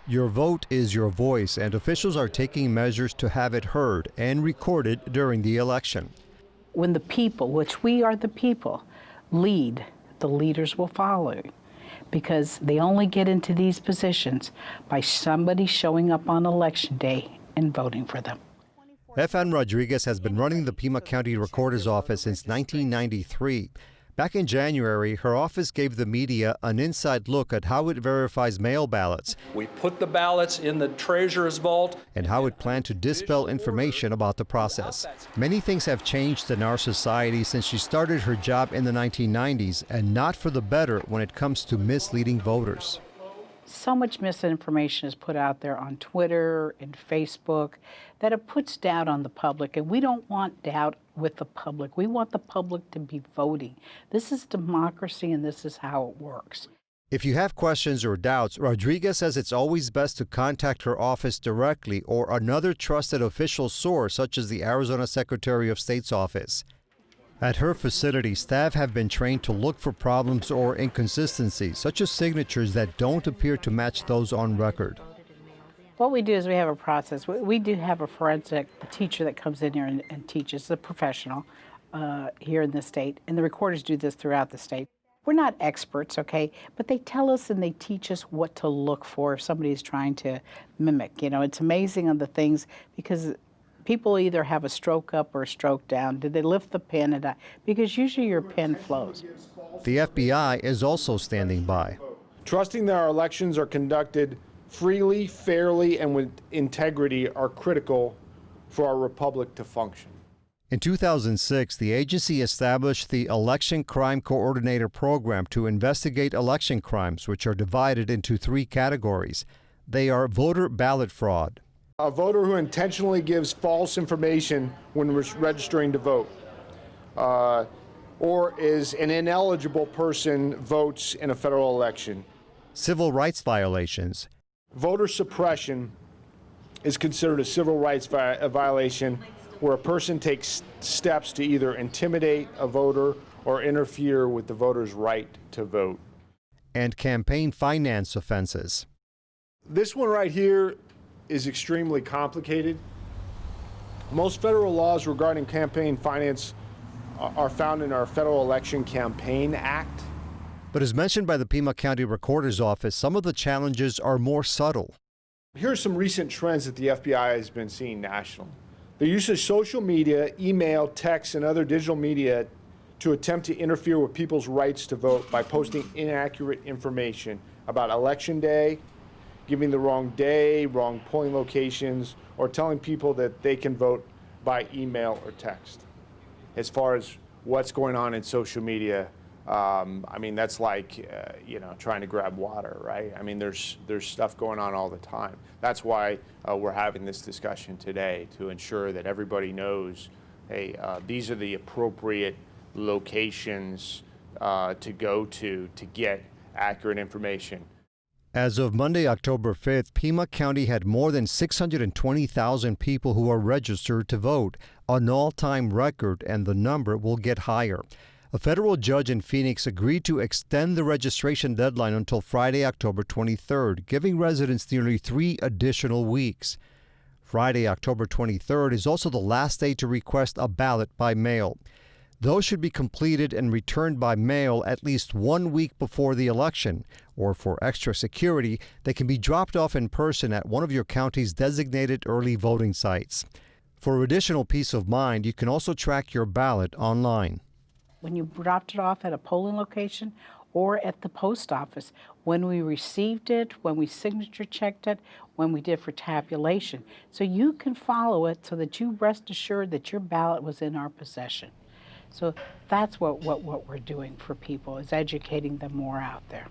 Your vote is your voice, and officials are taking measures to have it heard and recorded during the election. When the people, which we are the people, lead, the leaders will follow, because they only get into these positions by somebody showing up on election day and voting for them. F.N. Rodriguez has been running the Pima County Recorder's Office since 1993. Back in January, her office gave the media an inside look at how it verifies mail ballots. We put the ballots in the treasurer's vault. And how it planned to dispel information about the process. Many things have changed in our society since she started her job in the 1990s, and not for the better when it comes to misleading voters. So much misinformation is put out there on Twitter and Facebook that it puts doubt on the public, and we don't want doubt with the public. We want the public to be voting. This is democracy, and this is how it works. If you have questions or doubts, Rodriguez says it's always best to contact her office directly or another trusted official source, such as the Arizona Secretary of State's office. At her facility, staff have been trained to look for problems or inconsistencies, such as signatures that don't appear to match those on record. What we do is we have a process. We do have a forensic teacher that comes in here and teaches, a professional here in the state, and the recorders do this throughout the state. We're not experts, okay, but they tell us and they teach us what to look for if somebody's trying to mimic. You know, it's amazing on the things, because people either have a stroke up or a stroke down. Did they lift the pen? Because usually your pen flows. The FBI is also standing by. Trusting that our elections are conducted freely, fairly, and with integrity are critical for our republic to function. In 2006, the agency established the Election Crime Coordinator Program to investigate election crimes, which are divided into 3 categories. They are voter ballot fraud, a voter who intentionally gives false information when registering to vote, or is an ineligible person votes in a federal election. Civil rights violations. Voter suppression is considered a civil rights violation where a person takes steps to either intimidate a voter or interfere with the voter's right to vote. And campaign finance offenses. This one right here is extremely complicated. Most federal laws regarding campaign finance are found in our Federal Election Campaign Act. But as mentioned by the Pima County Recorder's Office, some of the challenges are more subtle. Here are some recent trends that the FBI has been seeing nationally. The use of social media, email, text, and other digital media to attempt to interfere with people's rights to vote by posting inaccurate information about Election Day, giving the wrong day, wrong polling locations, or telling people that they can vote by email or text. As far as what's going on in social media, I mean, that's like, trying to grab water, right? I mean, there's stuff going on all the time. That's why we're having this discussion today, to ensure that everybody knows, hey, these are the appropriate locations to go to get accurate information. As of Monday, October 5th, Pima County had more than 620,000 people who are registered to vote, an all-time record, and the number will get higher. A federal judge in Phoenix agreed to extend the registration deadline until Friday, October 23rd, giving residents nearly 3 additional weeks. Friday, October 23rd is also the last day to request a ballot by mail. Those should be completed and returned by mail at least 1 week before the election, or for extra security, they can be dropped off in person at one of your county's designated early voting sites. For additional peace of mind, you can also track your ballot online. When you dropped it off at a polling location or at the post office, when we received it, when we signature checked it, when we did for tabulation. So you can follow it so that you rest assured that your ballot was in our possession. So that's what we're doing for people, is educating them more out there.